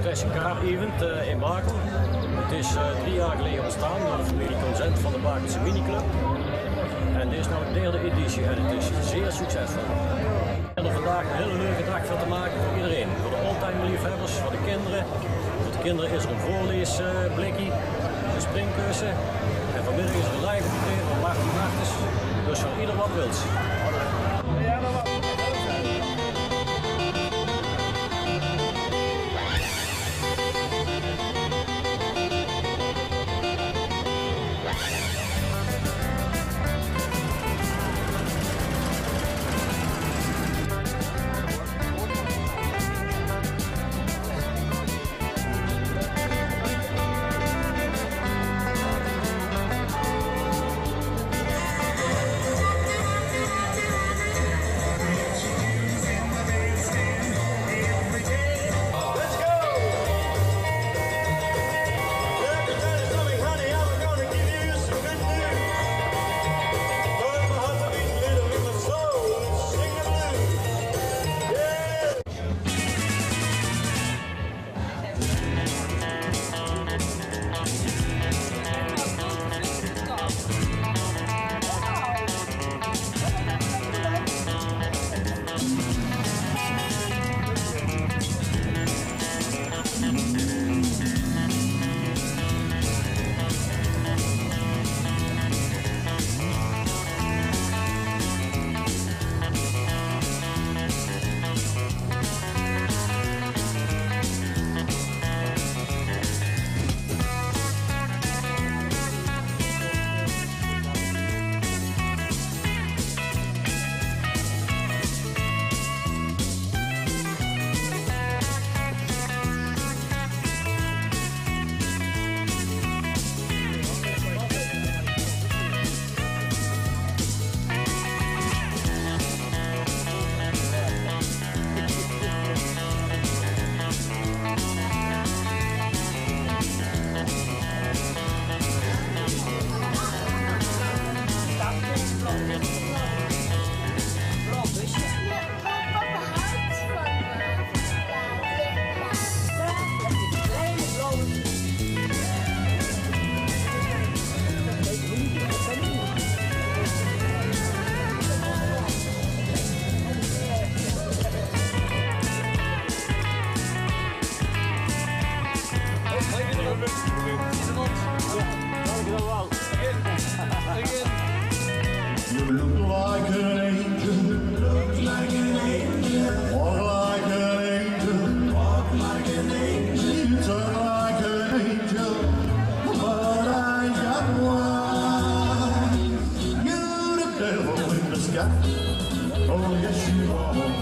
Classic Car Event in Bakel. Het is 3 jaar geleden ontstaan door de familie Consent van de Bakelse Miniclub. En dit is nou de 3e editie en het is zeer succesvol. En er vandaag een hele leuke dag van te maken voor iedereen. Voor de oldtimer liefhebbers, voor de kinderen. Voor de kinderen is er een voorleesblikkie, een springkussen. En vanmiddag is er een live optreden van Martin Martens. Dus voor ieder wat wils. You look like an angel, look like an angel, walk like an angel, walk like an angel, you turn like an angel, but I got one. You're the devil in the sky, oh yes you are.